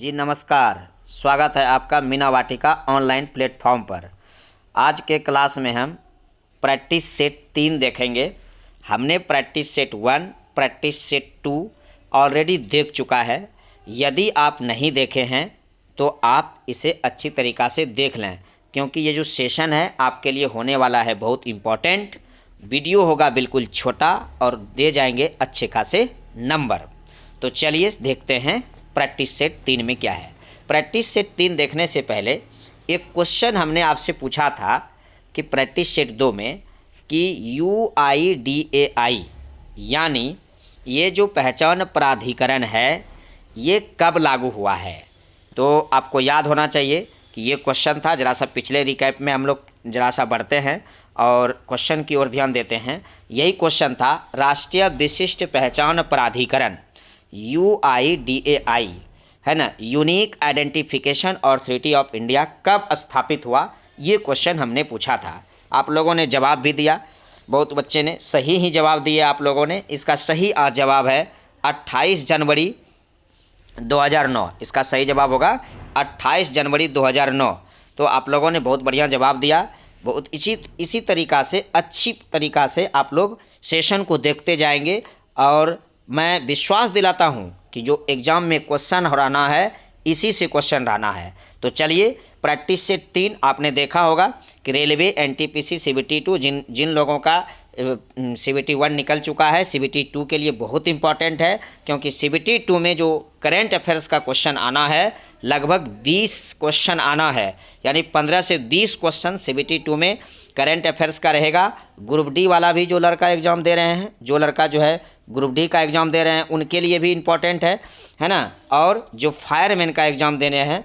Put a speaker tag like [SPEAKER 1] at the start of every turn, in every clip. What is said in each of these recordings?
[SPEAKER 1] जी नमस्कार। स्वागत है आपका मीना वाटिका ऑनलाइन प्लेटफॉर्म पर। आज के क्लास में हम प्रैक्टिस सेट 3 देखेंगे। हमने practice set 1, practice set 2 already देख चुका है। यदि आप नहीं देखे हैं तो आप इसे अच्छी तरीक़ा से देख लें, क्योंकि ये जो सेशन है आपके लिए होने वाला है बहुत इम्पोर्टेंट। वीडियो होगा बिल्कुल छोटा और दे जाएंगे अच्छे खासे नंबर। तो चलिए देखते हैं प्रैक्टिस सेट 3 में क्या है। प्रैक्टिस सेट 3 देखने से पहले एक क्वेश्चन हमने आपसे पूछा था कि प्रैक्टिस सेट 2 में कि UIDAI यानी ये जो पहचान प्राधिकरण है ये कब लागू हुआ है। तो आपको याद होना चाहिए कि ये क्वेश्चन था। ज़रा सा पिछले रिकैप में हम लोग ज़रा सा बढ़ते हैं और क्वेश्चन की ओर ध्यान देते हैं। यही क्वेश्चन था, राष्ट्रीय विशिष्ट पहचान प्राधिकरण UIDAI है ना, unique identification authority of India, कब स्थापित हुआ। ये क्वेश्चन हमने पूछा था। आप लोगों ने जवाब भी दिया, बहुत बच्चे ने सही ही जवाब दिए आप लोगों ने। इसका सही जवाब है 28 जनवरी 2009। इसका सही जवाब होगा 28 जनवरी 2009। तो आप लोगों ने बहुत बढ़िया जवाब दिया। बहुत इसी तरीक़ा से अच्छी तरीक़ा से आप लोग सेशन को देखते जाएंगे और मैं विश्वास दिलाता हूं कि जो एग्ज़ाम में क्वेश्चन रहना है इसी से क्वेश्चन रहना है। तो चलिए प्रैक्टिस सेट 3 आपने देखा होगा कि रेलवे, NTPC, CBT 2 जिन लोगों का CBT 1 निकल चुका है, CBT 2 के लिए बहुत इंपॉर्टेंट है, क्योंकि CBT 2 में जो करंट अफेयर्स का क्वेश्चन आना है लगभग 20 क्वेश्चन आना है, यानी 15 से 20 क्वेश्चन CBT 2 में करंट अफेयर्स का रहेगा। ग्रुप डी वाला भी जो लड़का एग्ज़ाम दे रहे हैं, जो लड़का जो है ग्रुप डी का एग्ज़ाम दे रहे हैं उनके लिए भी इम्पॉर्टेंट है ना, और जो फायरमैन का एग्ज़ाम देने हैं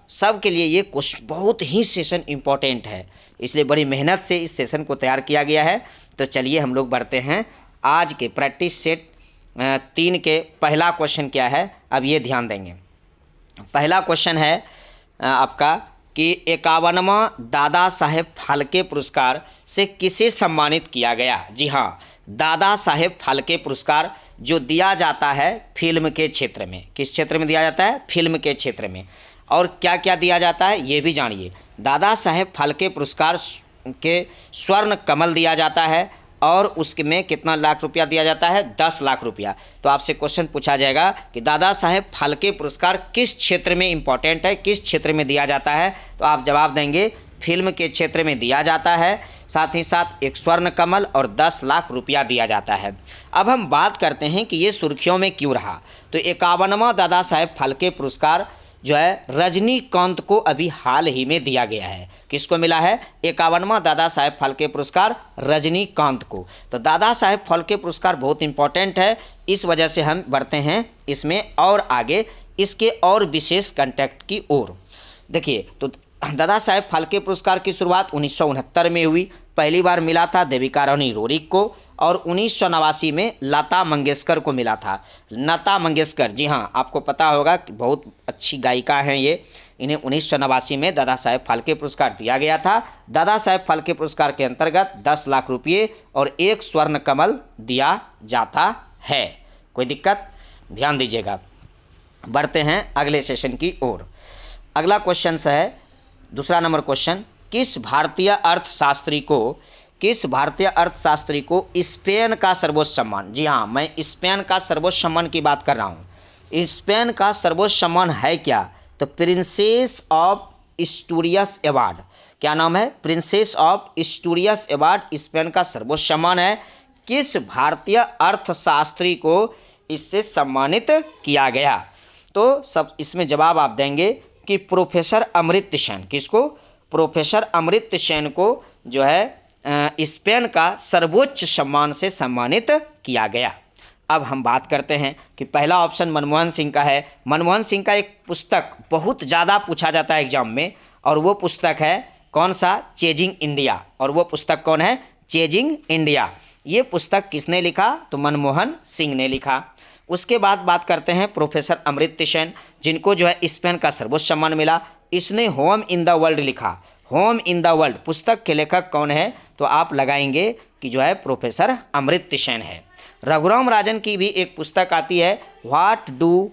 [SPEAKER 1] सब के लिए ये बहुत ही सेशन इम्पॉर्टेंट है। इसलिए बड़ी मेहनत से इस सेशन को तैयार किया गया है। तो चलिए हम लोग बढ़ते हैं आज के प्रैक्टिस सेट 3 के। पहला क्वेश्चन क्या है, अब ये ध्यान देंगे। पहला क्वेश्चन है आपका कि 51वां दादा साहेब फाल्के पुरस्कार से किसे सम्मानित किया गया। जी हाँ, दादा साहेब फाल्के पुरस्कार जो दिया जाता है फिल्म के क्षेत्र में। किस क्षेत्र में दिया जाता है? फिल्म के क्षेत्र में। और क्या क्या दिया जाता है ये भी जानिए। दादा साहेब फाल्के पुरस्कार के स्वर्ण कमल दिया जाता है और उसमें कितना लाख रुपया दिया जाता है? 10 लाख रुपया। तो आपसे क्वेश्चन पूछा जाएगा कि दादा साहेब फाल्के पुरस्कार किस क्षेत्र में इम्पॉर्टेंट है, किस क्षेत्र में दिया जाता है। तो आप जवाब देंगे फिल्म के क्षेत्र में दिया जाता है, साथ ही साथ एक स्वर्ण कमल और 10 लाख रुपया दिया जाता है। अब हम बात करते हैं कि ये सुर्खियों में क्यों रहा। तो 51वां दादा साहेब फाल्के पुरस्कार जो है रजनीकांत को अभी हाल ही में दिया गया है। किसको मिला है? 51वां दादा साहेब फाल्के पुरस्कार रजनीकांत को। तो दादा साहेब फाल्के पुरस्कार बहुत इंपॉर्टेंट है, इस वजह से हम बढ़ते हैं इसमें और आगे इसके और विशेष कंटेक्ट की ओर। देखिए, तो दादा साहेब फाल्के पुरस्कार की शुरुआत 1969 में हुई। पहली बार मिला था देविका रानी रोरिक को और 1989 में लता मंगेशकर को मिला था। लता मंगेशकर, जी हाँ, आपको पता होगा कि बहुत अच्छी गायिका हैं ये। इन्हें 1989 में दादा साहेब फाल्के पुरस्कार दिया गया था। दादा साहेब फाल्के पुरस्कार के अंतर्गत 10 लाख रुपये और एक स्वर्ण कमल दिया जाता है। कोई दिक्कत? ध्यान दीजिएगा। बढ़ते हैं अगले सेशन की ओर। अगला क्वेश्चन है, दूसरा नंबर क्वेश्चन, किस भारतीय अर्थशास्त्री को स्पेन का सर्वोच्च सम्मान। जी हाँ, मैं स्पेन का सर्वोच्च सम्मान की बात कर रहा हूँ। स्पेन का सर्वोच्च सम्मान है क्या? तो प्रिंसेस ऑफ एस्टूरियस अवार्ड। क्या नाम है? Princess of Asturias award Spain का सर्वोच्च सम्मान है। किस भारतीय अर्थशास्त्री को इससे सम्मानित किया गया? तो सब इसमें जवाब आप देंगे कि प्रोफेसर अमर्त्य सेन। किसको? प्रोफेसर अमर्त्य सेन को जो है स्पेन का सर्वोच्च सम्मान से सम्मानित किया गया। अब हम बात करते हैं कि पहला ऑप्शन मनमोहन सिंह का है। मनमोहन सिंह का एक पुस्तक बहुत ज़्यादा पूछा जाता है एग्जाम में, और वो पुस्तक है कौन सा? Chasing India. और वो पुस्तक कौन है? Chasing India. ये पुस्तक किसने लिखा? तो मनमोहन सिंह ने लिखा। उसके बाद बात करते हैं प्रोफेसर अमर्त्य सेन, जिनको जो है स्पेन का सर्वोच्च सम्मान मिला। इसने होम इन द वर्ल्ड लिखा। होम इन द वर्ल्ड पुस्तक के लेखक कौन है? तो आप लगाएंगे कि जो है प्रोफेसर अमर्त्य सेन है। रघुराम राजन की भी एक पुस्तक आती है, what do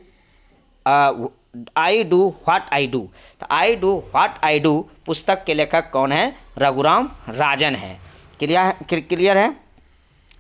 [SPEAKER 1] I do what I do. तो I do what I do पुस्तक के लेखक कौन है? रघुराम राजन है। क्लियर है?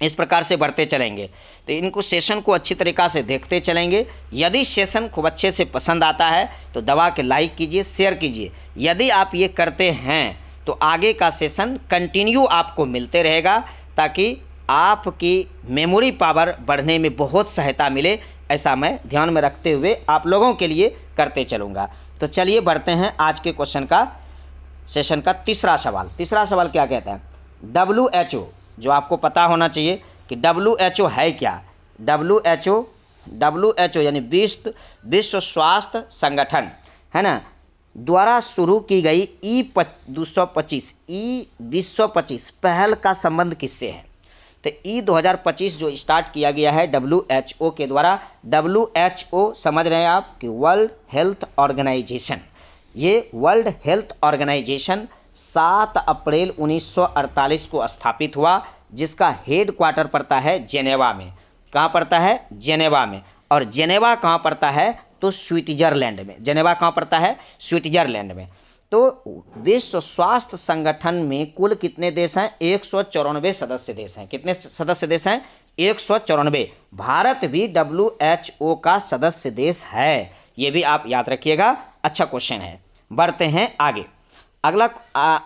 [SPEAKER 1] इस प्रकार से बढ़ते चलेंगे। तो इनको सेशन को अच्छी तरीक़ा से देखते चलेंगे। यदि सेशन खूब अच्छे से पसंद आता है तो दबा के लाइक कीजिए, शेयर कीजिए। यदि आप ये करते हैं तो आगे का सेशन कंटिन्यू आपको मिलते रहेगा, ताकि आपकी मेमोरी पावर बढ़ने में बहुत सहायता मिले। ऐसा मैं ध्यान में रखते हुए आप लोगों के लिए करते चलूँगा। तो चलिए बढ़ते हैं आज के क्वेश्चन का, सेशन का तीसरा सवाल। तीसरा सवाल क्या कहता है? WHO, जो आपको पता होना चाहिए कि WHO है क्या। WHO यानी विश्व स्वास्थ्य संगठन है ना, द्वारा शुरू की गई E225 पहल का संबंध किससे है? तो E2025 जो स्टार्ट किया गया है WHO के द्वारा। WHO समझ रहे हैं आप कि वर्ल्ड हेल्थ ऑर्गेनाइजेशन। ये वर्ल्ड हेल्थ ऑर्गेनाइजेशन 7 अप्रैल 1948 को स्थापित हुआ, जिसका हेड क्वार्टर पड़ता है जेनेवा में। कहाँ पड़ता है? जेनेवा में। और जेनेवा कहाँ पड़ता है? तो स्विट्जरलैंड में। जेनेवा कहाँ पड़ता है? स्विट्जरलैंड में। तो विश्व स्वास्थ्य संगठन में कुल कितने देश हैं? 194 सदस्य देश हैं। कितने सदस्य देश हैं? 194। भारत भी WHO का सदस्य देश है, ये भी आप याद रखिएगा। अच्छा क्वेश्चन है। बढ़ते हैं आगे। अगला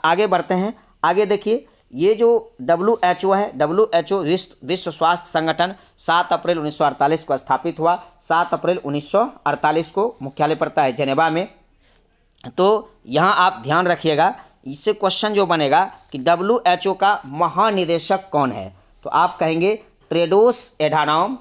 [SPEAKER 1] आगे बढ़ते हैं। आगे देखिए, ये जो WHO है, WHO विश्व स्वास्थ्य संगठन 7 अप्रैल 1948 को स्थापित हुआ। 7 अप्रैल 1948 को मुख्यालय पड़ता है जेनेवा में। तो यहाँ आप ध्यान रखिएगा, इससे क्वेश्चन जो बनेगा कि WHO का महानिदेशक कौन है? तो आप कहेंगे टेड्रोस एधानॉम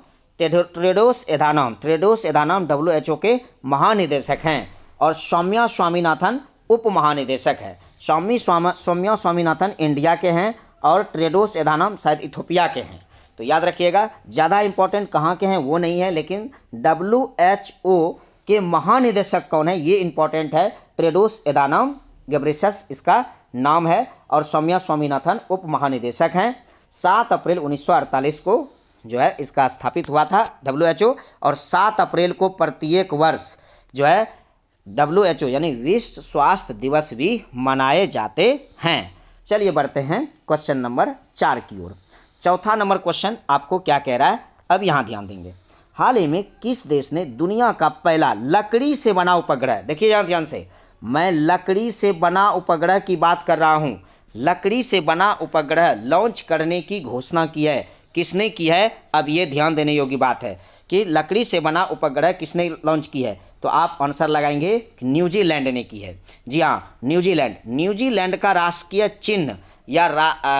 [SPEAKER 1] WHO के महानिदेशक हैं। और सौम्या स्वामीनाथन उप महानिदेशक है। सौम्या स्वामीनाथन इंडिया के हैं और टेड्रोस एधानॉम शायद इथोपिया के हैं। तो याद रखिएगा, ज़्यादा इंपॉर्टेंट कहाँ के हैं वो नहीं है, लेकिन WHO के महानिदेशक कौन है ये इंपॉर्टेंट है। टेड्रोस एधानॉम घेब्रेयेसस इसका नाम है और सौम्या स्वामीनाथन उप महानिदेशक हैं। 7 अप्रैल 1948 को जो है इसका स्थापित हुआ था WHO। और 7 अप्रैल को प्रत्येक वर्ष जो है WHO यानी विश्व स्वास्थ्य दिवस भी मनाए जाते हैं। चलिए बढ़ते हैं क्वेश्चन नंबर 4 की ओर। चौथा नंबर क्वेश्चन आपको क्या कह रहा है, अब यहाँ ध्यान देंगे। हाल ही में किस देश ने दुनिया का पहला लकड़ी से बना उपग्रह, देखिए यहाँ ध्यान से, मैं लकड़ी से बना उपग्रह की बात कर रहा हूँ, लकड़ी से बना उपग्रह लॉन्च करने की घोषणा की है। किसने की है? अब ये ध्यान देने योग्य बात है कि लकड़ी से बना उपग्रह किसने लॉन्च की है। तो आप आंसर लगाएंगे कि न्यूजीलैंड ने की है। जी हाँ, न्यूजीलैंड का राष्ट्रीय चिन्ह या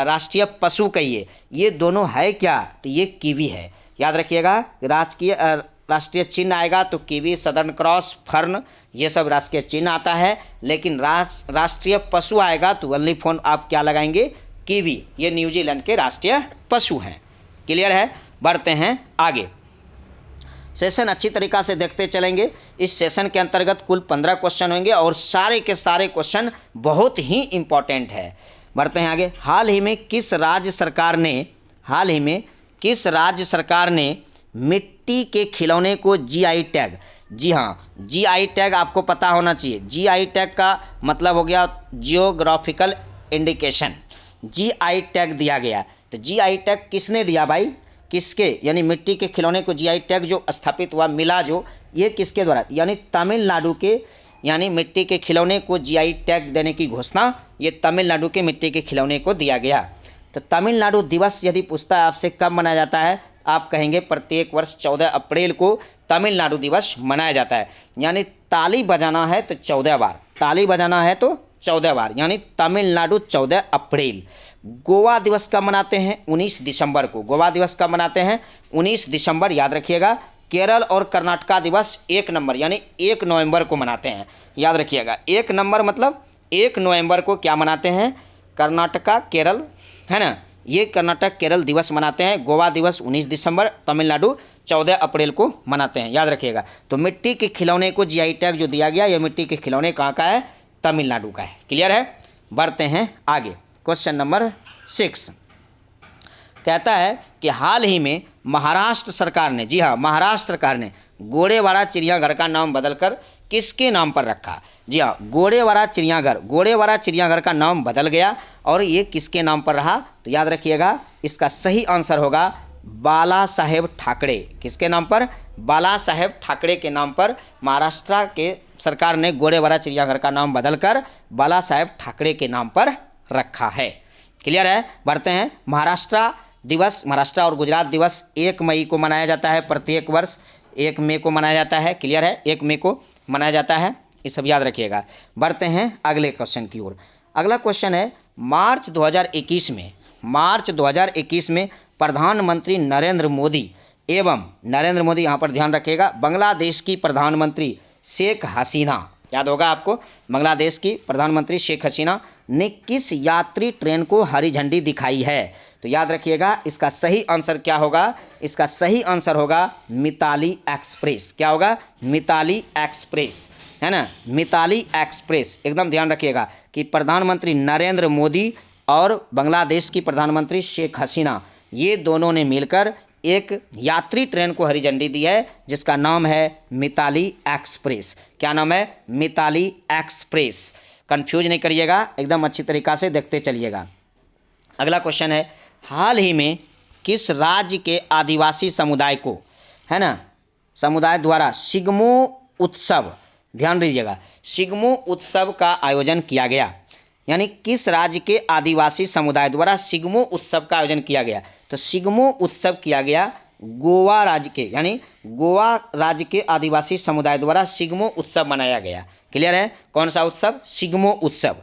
[SPEAKER 1] राष्ट्रीय पशु कहिए, ये दोनों है क्या? तो ये कीवी है। याद रखिएगा, राष्ट्रीय चिन्ह आएगा तो कीवी, सदर्न क्रॉस, फर्न, ये सब राष्ट्रीय चिन्ह आता है। लेकिन राष्ट्रीय पशु आएगा तो ओनली फोन आप क्या लगाएंगे? कीवी। ये न्यूजीलैंड के राष्ट्रीय पशु हैं। क्लियर है? बढ़ते हैं आगे। सेशन अच्छी तरीक़ा से देखते चलेंगे। इस सेशन के अंतर्गत कुल 15 क्वेश्चन होंगे और सारे के सारे क्वेश्चन बहुत ही इम्पॉर्टेंट है। बढ़ते हैं आगे। हाल ही में किस राज्य सरकार ने मिट्टी के खिलौने को GI टैग, जी हाँ, GI टैग आपको पता होना चाहिए। GI टैग का मतलब हो गया जियोग्राफिकल इंडिकेशन। GI टैग दिया गया। तो GI टैग किसने दिया भाई? किसके? यानी मिट्टी के खिलौने को GI टैग जो स्थापित हुआ, मिला जो, ये किसके द्वारा? यानी तमिलनाडु के, यानी मिट्टी के खिलौने को GI टैग देने की घोषणा ये तमिलनाडु के मिट्टी के खिलौने को दिया गया। तो तमिलनाडु दिवस यदि पूछता है आपसे कब मनाया जाता है, आप कहेंगे प्रत्येक वर्ष 14 अप्रैल को तमिलनाडु दिवस मनाया जाता है। यानी ताली बजाना है तो 14 बार, ताली बजाना है तो 14 बार, यानी तमिलनाडु 14 अप्रैल। गोवा दिवस कब मनाते हैं? 19 दिसंबर को। गोवा दिवस कब मनाते हैं? 19 दिसंबर। याद रखिएगा। केरल और कर्नाटका दिवस 1 नवंबर यानी 1 नवंबर को मनाते हैं। याद रखिएगा, 1 नवंबर मतलब 1 नवंबर को क्या मनाते हैं? कर्नाटका, केरल, है ना, ये कर्नाटक केरल दिवस मनाते हैं। गोवा दिवस 19 दिसंबर, तमिलनाडु 14 अप्रैल को मनाते हैं। याद रखिएगा। तो मिट्टी के खिलौने को GI टैग जो दिया गया, ये मिट्टी के खिलौने कहाँ का है? तमिलनाडु का है। क्लियर है? बढ़ते हैं आगे। क्वेश्चन नंबर 6 कहता है कि हाल ही में महाराष्ट्र सरकार ने, जी हाँ, महाराष्ट्र सरकार ने गोरेवाड़ा चिड़ियाघर का नाम बदलकर किसके नाम पर रखा? जी हाँ, गोरेवाड़ा चिड़ियाघर। गोरेवाड़ा चिड़ियाघर का नाम बदल गया और ये किसके नाम पर रहा? तो याद रखिएगा, इसका सही आंसर होगा बाला साहेब ठाकरे। किसके नाम पर? बाला साहेब ठाकरे के नाम पर महाराष्ट्र के सरकार ने गोरेवाड़ा चिड़ियाघर का नाम बदलकर बाला साहेब ठाकरे के नाम पर रखा है। क्लियर है? बढ़ते हैं। महाराष्ट्र दिवस, महाराष्ट्र और गुजरात दिवस 1 मई को मनाया जाता है। प्रत्येक वर्ष 1 मई को मनाया जाता है। क्लियर है? 1 मई को मनाया जाता है, ये सब याद रखिएगा। बढ़ते हैं अगले क्वेश्चन की ओर। अगला क्वेश्चन है, मार्च 2021 में प्रधानमंत्री नरेंद्र मोदी एवं नरेंद्र मोदी, यहाँ पर ध्यान रखिएगा, बांग्लादेश की प्रधानमंत्री शेख हसीना, याद होगा आपको, बांग्लादेश की प्रधानमंत्री शेख हसीना ने किस यात्री ट्रेन को हरी झंडी दिखाई है? तो याद रखिएगा, इसका सही आंसर क्या होगा? इसका सही आंसर होगा मिताली एक्सप्रेस। क्या होगा? मिताली एक्सप्रेस, है ना, मिताली एक्सप्रेस। एकदम ध्यान रखिएगा कि प्रधानमंत्री नरेंद्र मोदी और बांग्लादेश की प्रधानमंत्री शेख हसीना, ये दोनों ने मिलकर एक यात्री ट्रेन को हरी झंडी दी है जिसका नाम है मिताली एक्सप्रेस। क्या नाम है? मिताली एक्सप्रेस। कंफ्यूज नहीं करिएगा, एकदम अच्छी तरीक़ा से देखते चलिएगा। अगला क्वेश्चन है, हाल ही में किस राज्य के आदिवासी समुदाय को, है ना, समुदाय द्वारा सिग्मो उत्सव, ध्यान दीजिएगा, सिग्मो उत्सव का आयोजन किया गया? यानी किस राज्य के आदिवासी समुदाय द्वारा सिग्मो उत्सव का आयोजन किया गया? तो सिग्मो उत्सव किया गया गोवा राज्य के, यानी गोवा राज्य के आदिवासी समुदाय द्वारा सिग्मो उत्सव मनाया गया। क्लियर है? कौन सा उत्सव? सिग्मो उत्सव।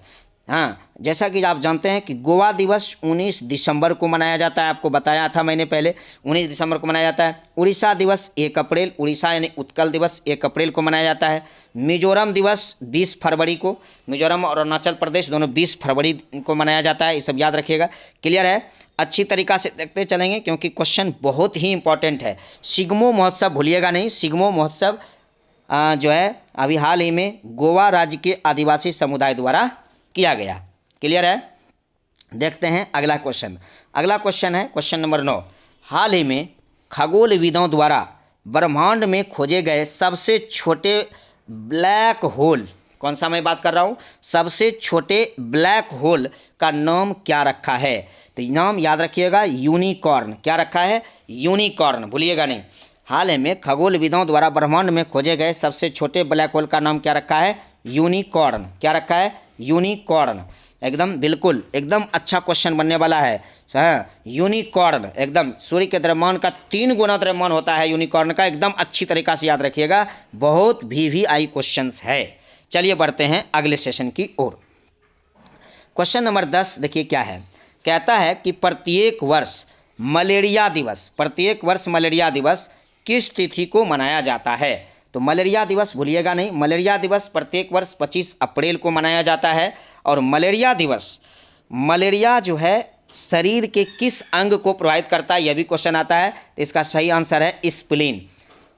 [SPEAKER 1] हाँ, जैसा कि आप जानते हैं कि गोवा दिवस 19 दिसंबर को मनाया जाता है, आपको बताया था मैंने पहले, 19 दिसंबर को मनाया जाता है। उड़ीसा दिवस 1 अप्रैल, उड़ीसा यानी उत्कल दिवस 1 अप्रैल को मनाया जाता है। मिजोरम दिवस 20 फरवरी को, मिजोरम और अरुणाचल प्रदेश दोनों 20 फरवरी को मनाया जाता है। ये सब याद रखिएगा। क्लियर है? अच्छी तरीक़ा से देखते चलेंगे क्योंकि क्वेश्चन बहुत ही इंपॉर्टेंट है। सिग्मो महोत्सव भूलिएगा नहीं, सिग्मो महोत्सव जो है अभी हाल ही में गोवा राज्य के आदिवासी समुदाय द्वारा किया गया। क्लियर है? देखते हैं अगला क्वेश्चन। अगला क्वेश्चन है क्वेश्चन नंबर 9। हाल ही में खगोलविदों द्वारा ब्रह्मांड में खोजे गए सबसे छोटे ब्लैक होल, कौन सा मैं बात कर रहा हूँ? सबसे छोटे ब्लैक होल का नाम क्या रखा है? तो नाम याद रखिएगा, यूनिकॉर्न। क्या रखा है? यूनिकॉर्न, भूलिएगा नहीं। हाल ही में खगोलविदों द्वारा ब्रह्मांड में खोजे गए सबसे छोटे ब्लैक होल का नाम क्या रखा है? यूनिकॉर्न। क्या रखा है? यूनिकॉर्न। एकदम बिल्कुल, एकदम अच्छा क्वेश्चन बनने वाला है। यूनिकॉर्न, एकदम सूर्य के द्रव्यमान का 3 गुना द्रव्यमान होता है यूनिकॉर्न का। एकदम अच्छी तरीक़ा से याद रखिएगा, बहुत VVI क्वेश्चंस है। चलिए बढ़ते हैं अगले सेशन की ओर। क्वेश्चन नंबर 10 देखिए क्या है। कहता है कि प्रत्येक वर्ष मलेरिया दिवस किस तिथि को मनाया जाता है? तो मलेरिया दिवस भूलिएगा नहीं, मलेरिया दिवस प्रत्येक वर्ष 25 अप्रैल को मनाया जाता है। और मलेरिया जो है शरीर के किस अंग को प्रभावित करता है, यह भी क्वेश्चन आता है। तो इसका सही आंसर है स्प्लीन।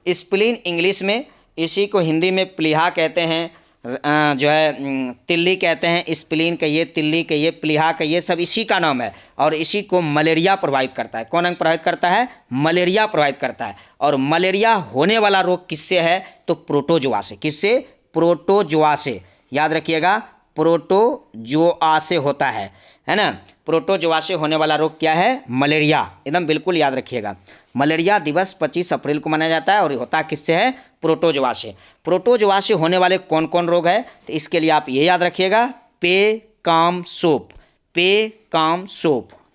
[SPEAKER 1] स्प्लीन इंग्लिश में, इसी को हिंदी में प्लीहा कहते हैं, जो है तिल्ली कहते हैं। स्प्लीन कहिए, तिल्ली कहिए, प्लीहा कहिए, सब इसी का नाम है। और इसी को मलेरिया प्रभावित करता है। कौन अंग प्रभावित करता है? मलेरिया प्रभावित करता है। और मलेरिया होने वाला रोग किससे है? तो प्रोटोजोआ से। किससे? प्रोटोजोआ से। याद रखिएगा, प्रोटोजोआ से होता है ना। प्रोटोजोआ से होने वाला रोग क्या है? मलेरिया। एकदम बिल्कुल याद रखिएगा। मलेरिया दिवस 25 अप्रैल को मनाया जाता है और होता किससे है? प्रोटोजोआ से। प्रोटोजोआ से होने वाले कौन कौन रोग है? तो इसके लिए आप ये याद रखिएगा, पे काम सोप।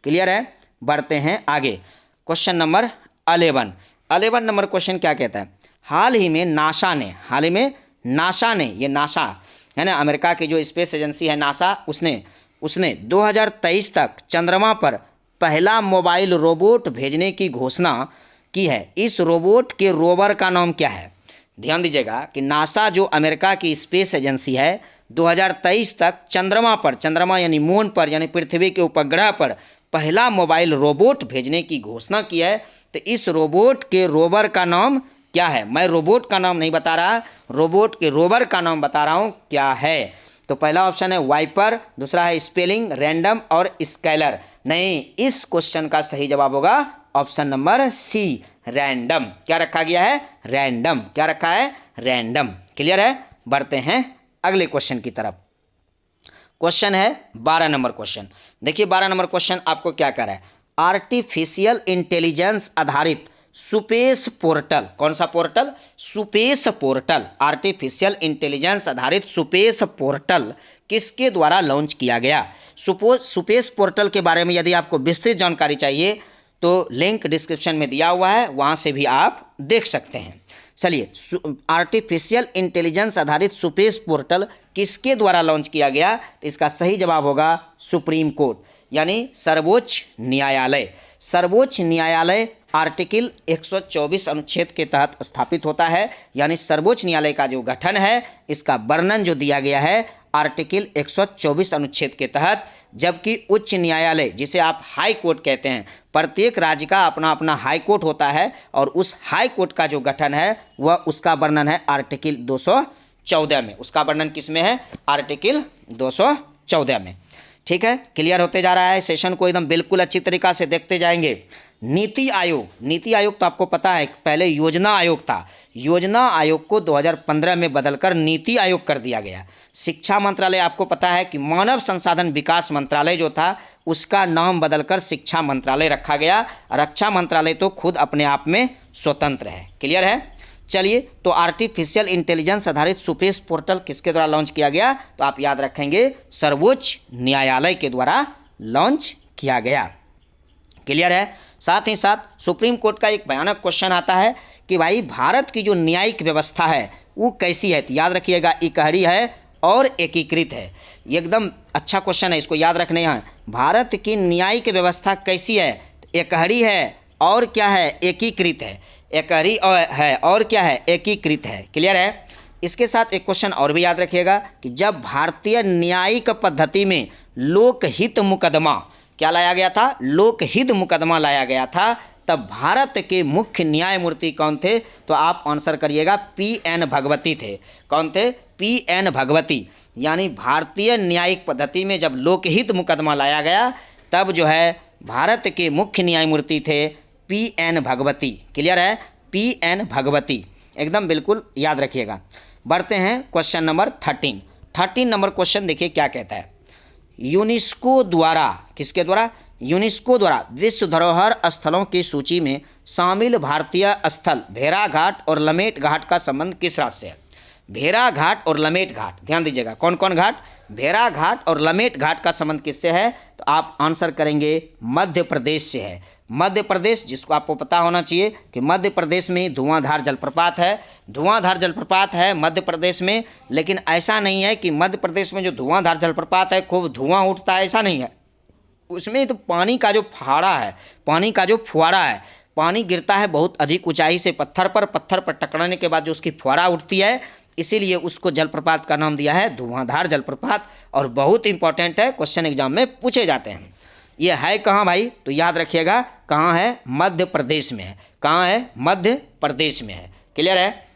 [SPEAKER 1] क्लियर है? बढ़ते हैं आगे। क्वेश्चन नंबर 11 नंबर क्वेश्चन क्या कहता है? हाल ही में नासा ने, ये नासा है ना, अमेरिका की जो स्पेस एजेंसी है नासा, उसने 2023 तक चंद्रमा पर पहला मोबाइल रोबोट भेजने की घोषणा की है। इस रोबोट के रोवर का नाम क्या है? ध्यान दीजिएगा कि नासा जो अमेरिका की स्पेस एजेंसी है 2023 तक चंद्रमा यानी मून पर, यानी पृथ्वी के उपग्रह पर पहला मोबाइल रोबोट भेजने की घोषणा की है। तो इस रोबोट के रोवर का नाम क्या है? मैं रोबोट का नाम नहीं बता रहा, रोबोट के रोवर का नाम बता रहा हूँ, क्या है? तो पहला ऑप्शन है वाइपर, दूसरा है स्पेलिंग, रैंडम और स्केलर। नहीं, इस क्वेश्चन का सही जवाब होगा ऑप्शन नंबर सी, रैंडम। क्या रखा गया है? रैंडम। क्या रखा है? रैंडम। क्लियर है? बढ़ते हैं अगले क्वेश्चन की तरफ। क्वेश्चन है 12 नंबर क्वेश्चन। देखिए 12 नंबर क्वेश्चन आपको क्या कर रहा है, आर्टिफिशियल इंटेलिजेंस आधारित सुपेस पोर्टल, कौन सा portal, SUPACE portal, artificial intelligence आधारित सुपेस पोर्टल किसके द्वारा लॉन्च किया गया। सुपेस पोर्टल के बारे में यदि आपको विस्तृत जानकारी चाहिए तो लिंक डिस्क्रिप्शन में दिया हुआ है, वहाँ से भी आप देख सकते हैं। चलिए, आर्टिफिशियल इंटेलिजेंस आधारित सुपेस पोर्टल किसके द्वारा लॉन्च किया गया, तो इसका सही जवाब होगा सुप्रीम कोर्ट, यानी सर्वोच्च न्यायालय। सर्वोच्च न्यायालय आर्टिकल 124 अनुच्छेद के तहत स्थापित होता है, यानी सर्वोच्च न्यायालय का जो गठन है इसका वर्णन जो दिया गया है आर्टिकल 124 अनुच्छेद के तहत। जबकि उच्च न्यायालय, जिसे आप हाई कोर्ट कहते हैं, प्रत्येक राज्य का अपना अपना हाई कोर्ट होता है और उस हाई कोर्ट का जो गठन है वह उसका वर्णन है आर्टिकल 214 में। उसका वर्णन किस में है, आर्टिकल 214 में। ठीक है, क्लियर होते जा रहा है। सेशन को एकदम बिल्कुल अच्छी तरीक़ा से देखते जाएंगे। नीति आयोग, नीति आयोग तो आपको पता है पहले योजना आयोग था, योजना आयोग को 2015 में बदलकर नीति आयोग कर दिया गया। शिक्षा मंत्रालय आपको पता है कि मानव संसाधन विकास मंत्रालय जो था उसका नाम बदलकर शिक्षा मंत्रालय रखा गया। रक्षा मंत्रालय तो खुद अपने आप में स्वतंत्र है। क्लियर है। चलिए, तो आर्टिफिशियल इंटेलिजेंस आधारित सुपेस पोर्टल किसके द्वारा लॉन्च किया गया, तो आप याद रखेंगे सर्वोच्च न्यायालय के द्वारा लॉन्च किया गया। क्लियर है। साथ ही साथ सुप्रीम कोर्ट का एक भयानक क्वेश्चन आता है कि भाई भारत की जो न्यायिक व्यवस्था है वो कैसी है, तो याद रखिएगा इकहरी है और एकीकृत है। एकदम अच्छा क्वेश्चन है, इसको याद रखने हैं। भारत की न्यायिक व्यवस्था कैसी है, इकहरी है और क्या है, एकीकृत है। इकहरी है और क्या है, एकीकृत है। क्लियर है। इसके साथ एक क्वेश्चन और भी याद रखिएगा कि जब भारतीय न्यायिक पद्धति में लोकहित मुकदमा क्या लाया गया था, लोकहित मुकदमा लाया गया था, तब भारत के मुख्य न्यायमूर्ति कौन थे, तो आप आंसर करिएगा पी.एन. भगवती थे। कौन थे, पी.एन. भगवती। यानी भारतीय न्यायिक पद्धति में जब लोकहित मुकदमा लाया गया तब जो है भारत के मुख्य न्यायमूर्ति थे पी.एन. भगवती। क्लियर है, पी.एन. भगवती, एकदम बिल्कुल याद रखिएगा। बढ़ते हैं क्वेश्चन नंबर 13 नंबर क्वेश्चन देखिए क्या कहता है। यूनेस्को द्वारा, किसके द्वारा, यूनेस्को द्वारा विश्व धरोहर स्थलों की सूची में शामिल भारतीय स्थल भेड़ाघाट और लमेट घाट का संबंध किस राज्य से है। भेड़ाघाट और लमेट घाट, ध्यान दीजिएगा कौन कौन घाट, भेड़ाघाट और लमेट घाट का संबंध किससे है, तो आप आंसर करेंगे मध्य प्रदेश से है। मध्य प्रदेश, जिसको आपको पता होना चाहिए कि मध्य प्रदेश में धुआंधार जलप्रपात है। धुआंधार जलप्रपात है मध्य प्रदेश में, लेकिन ऐसा नहीं है कि मध्य प्रदेश में जो धुआंधार जलप्रपात है खूब धुआं उठता है, ऐसा नहीं है। उसमें तो पानी का जो फुहारा है, पानी का जो फुहारा है, पानी गिरता है बहुत अधिक ऊंचाई से पत्थर पर टकराने के बाद जो उसकी फुहारा उठती है, इसीलिए उसको जलप्रपात का नाम दिया है धुआंधार जलप्रपात। और बहुत इंपॉर्टेंट है, क्वेश्चन एग्जाम में पूछे जाते हैं। ये है कहाँ भाई, तो याद रखिएगा कहाँ है, मध्य प्रदेश में है। कहाँ है, मध्य प्रदेश में है। क्लियर है।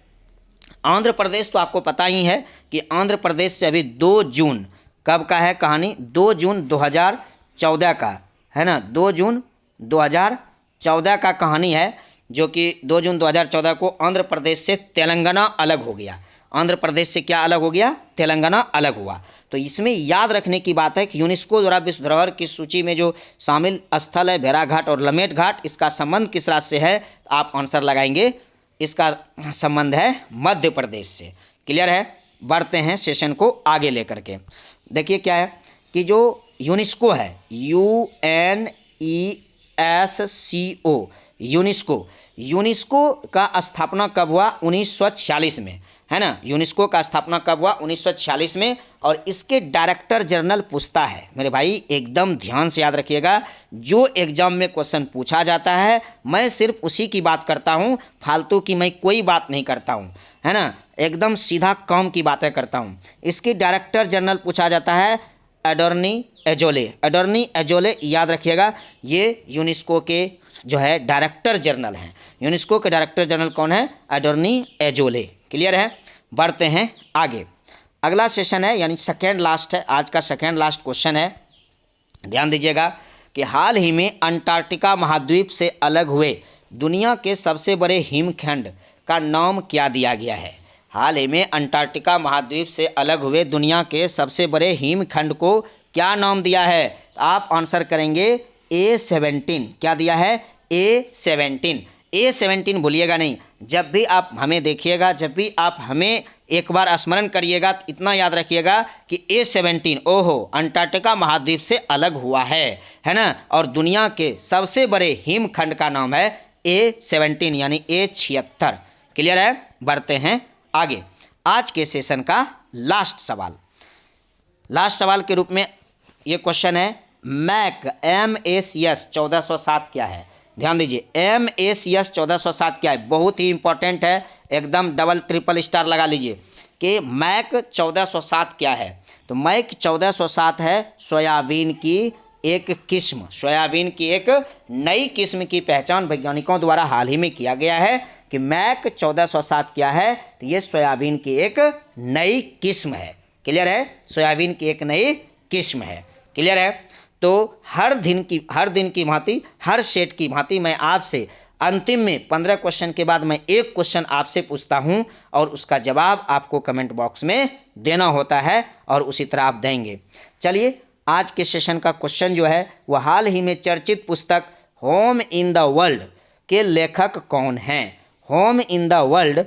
[SPEAKER 1] आंध्र प्रदेश तो आपको पता ही है कि आंध्र प्रदेश से अभी 2 जून कब का है कहानी, 2 जून 2014 का है ना, 2 जून 2014 का कहानी है, जो कि 2 जून 2014 को आंध्र प्रदेश से तेलंगाना अलग हो गया। आंध्र प्रदेश से क्या अलग हो गया, तेलंगाना अलग हुआ। तो इसमें याद रखने की बात है कि यूनेस्को द्वारा विश्व धरोहर की सूची में जो शामिल स्थल है भेड़ाघाट और लमेट घाट, इसका संबंध किस राज्य से है, आप आंसर लगाएंगे इसका संबंध है मध्य प्रदेश से। क्लियर है। बढ़ते हैं सेशन को आगे लेकर के। देखिए क्या है कि जो यूनेस्को है, UNESCO, यूनेस्को का स्थापना कब हुआ, 1946 में, है ना। यूनेस्को का स्थापना कब हुआ, 1946 में। और इसके डायरेक्टर जनरल पूछता है, मेरे भाई एकदम ध्यान से याद रखिएगा, जो एग्जाम में क्वेश्चन पूछा जाता है मैं सिर्फ उसी की बात करता हूँ, फालतू की मैं कोई बात नहीं करता हूँ, है ना, एकदम सीधा काम की बातें करता हूँ। इसके डायरेक्टर जनरल पूछा जाता है एटॉर्नी एजोले, याद रखिएगा, ये यूनेस्को के जो है डायरेक्टर जनरल हैं। यूनेस्को के डायरेक्टर जनरल कौन है, एटॉर्नी एजोले। क्लियर है। बढ़ते हैं आगे। अगला सेशन है, यानी सेकेंड लास्ट है, आज का सेकेंड लास्ट क्वेश्चन है। ध्यान दीजिएगा कि हाल ही में अंटार्कटिका महाद्वीप से अलग हुए दुनिया के सबसे बड़े हिमखंड का नाम क्या दिया गया है। हाल ही में अंटार्कटिका महाद्वीप से अलग हुए दुनिया के सबसे बड़े हिमखंड को क्या नाम दिया है? तो आप आंसर करेंगे A17। क्या दिया है? A17। A17 भूलिएगा नहीं। जब भी आप हमें देखिएगा, जब भी आप हमें एक बार स्मरण करिएगा, तो इतना याद रखिएगा कि A17 ओहो अंटार्कटिका महाद्वीप से अलग हुआ है ना। और दुनिया के सबसे बड़े हिमखंड का नाम है A17 यानी A76। क्लियर है? बढ़ते हैं आगे। आज के सेशन का लास्ट सवाल के रूप में ये क्वेश्चन है, मैक MACS 1407 क्या है? ध्यान दीजिए, MACS 1407 क्या है? बहुत ही इंपॉर्टेंट है, एकदम डबल ट्रिपल स्टार लगा लीजिए कि मैक 1407 क्या है। तो मैक 1407 है सोयाबीन की एक किस्म, सोयाबीन की एक नई किस्म की पहचान वैज्ञानिकों द्वारा हाल ही में किया गया है कि मैक 1407 क्या है? तो ये सोयाबीन की एक नई किस्म है। क्लियर है? सोयाबीन की एक नई किस्म है। क्लियर है? तो हर दिन की भांति, हर सेट की भांति मैं आपसे अंतिम में 15 क्वेश्चन के बाद मैं एक क्वेश्चन आपसे पूछता हूं और उसका जवाब आपको कमेंट बॉक्स में देना होता है और उसी तरह आप देंगे। चलिए, आज के सेशन का क्वेश्चन जो है वह हाल ही में चर्चित पुस्तक होम इन द वर्ल्ड के लेखक कौन हैं? होम इन द वर्ल्ड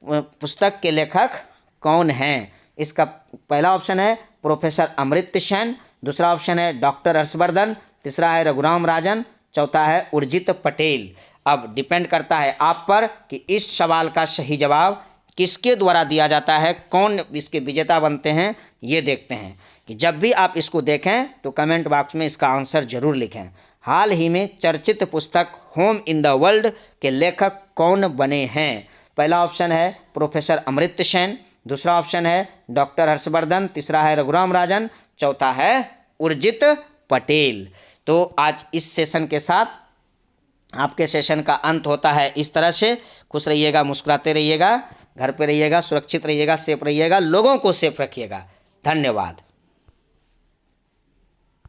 [SPEAKER 1] पुस्तक के लेखक कौन हैं? इसका पहला ऑप्शन है प्रोफेसर अमर्त्य सेन, दूसरा ऑप्शन है डॉक्टर हर्षवर्धन, तीसरा है रघुराम राजन, चौथा है उर्जित पटेल। अब डिपेंड करता है आप पर कि इस सवाल का सही जवाब किसके द्वारा दिया जाता है, कौन इसके विजेता बनते हैं। ये देखते हैं कि जब भी आप इसको देखें तो कमेंट बॉक्स में इसका आंसर जरूर लिखें। हाल ही में चर्चित पुस्तक होम इन द वर्ल्ड के लेखक कौन बने हैं? पहला ऑप्शन है प्रोफेसर अमर्त्य सेन, दूसरा ऑप्शन है डॉक्टर हर्षवर्धन, तीसरा है रघुराम राजन, चौथा है उर्जित पटेल। तो आज इस सेशन के साथ आपके सेशन का अंत होता है। इस तरह से खुश रहिएगा, मुस्कुराते रहिएगा, घर पे रहिएगा, सुरक्षित रहिएगा, सेफ रहिएगा, लोगों को सेफ रखिएगा। धन्यवाद।